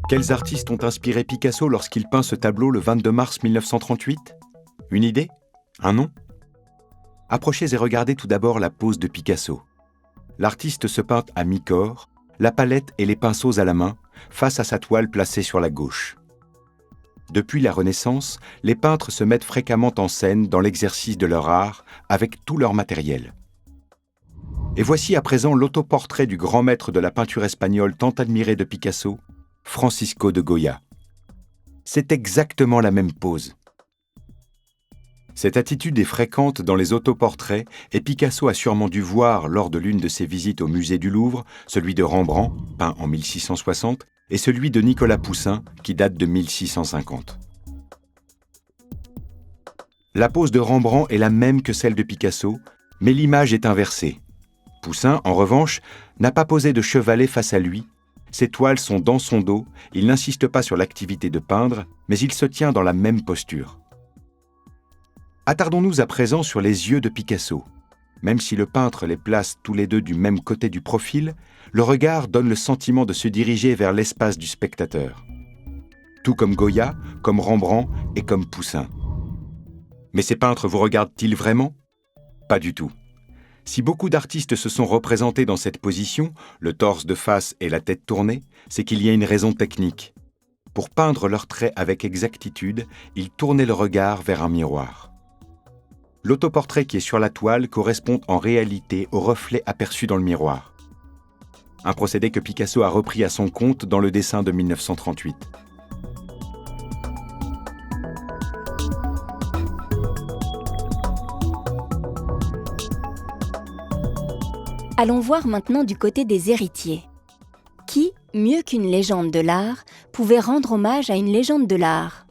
Quels artistes ont inspiré Picasso lorsqu'il peint ce tableau le 22 mars 1938 ? Une idée ? Un nom ? Approchez et regardez tout d'abord la pose de Picasso. L'artiste se peint à mi-corps, la palette et les pinceaux à la main, face à sa toile placée sur la gauche. Depuis la Renaissance, les peintres se mettent fréquemment en scène dans l'exercice de leur art avec tout leur matériel. Et voici à présent l'autoportrait du grand maître de la peinture espagnole tant admiré de Picasso, Francisco de Goya. C'est exactement la même pose. Cette attitude est fréquente dans les autoportraits et Picasso a sûrement dû voir lors de l'une de ses visites au musée du Louvre, celui de Rembrandt, peint en 1660, et celui de Nicolas Poussin, qui date de 1650. La pose de Rembrandt est la même que celle de Picasso, mais l'image est inversée. Poussin, en revanche, n'a pas posé de chevalet face à lui. Ses toiles sont dans son dos, il n'insiste pas sur l'activité de peindre, mais il se tient dans la même posture. Attardons-nous à présent sur les yeux de Picasso. Même si le peintre les place tous les deux du même côté du profil, le regard donne le sentiment de se diriger vers l'espace du spectateur. Tout comme Goya, comme Rembrandt et comme Poussin. Mais ces peintres vous regardent-ils vraiment ? Pas du tout. Si beaucoup d'artistes se sont représentés dans cette position, le torse de face et la tête tournée, c'est qu'il y a une raison technique. Pour peindre leurs traits avec exactitude, ils tournaient le regard vers un miroir. L'autoportrait qui est sur la toile correspond en réalité au reflet aperçu dans le miroir. Un procédé que Picasso a repris à son compte dans le dessin de 1938. Allons voir maintenant du côté des héritiers. Qui, mieux qu'une légende de l'art, pouvait rendre hommage à une légende de l'art ?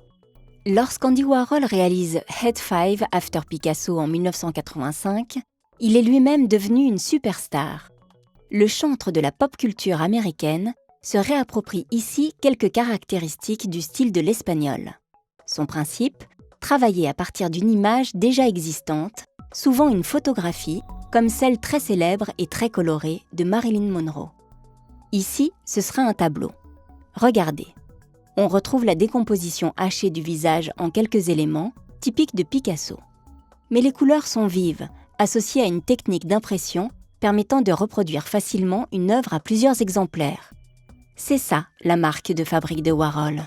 Lorsqu'Andy Warhol réalise Head 5 After Picasso en 1985, il est lui-même devenu une superstar. Le chantre de la pop culture américaine se réapproprie ici quelques caractéristiques du style de l'espagnol. Son principe, travailler à partir d'une image déjà existante, souvent une photographie, comme celle très célèbre et très colorée de Marilyn Monroe. Ici, ce sera un tableau. Regardez. On retrouve la décomposition hachée du visage en quelques éléments, typiques de Picasso. Mais les couleurs sont vives, associées à une technique d'impression permettant de reproduire facilement une œuvre à plusieurs exemplaires. C'est ça, la marque de fabrique de Warhol.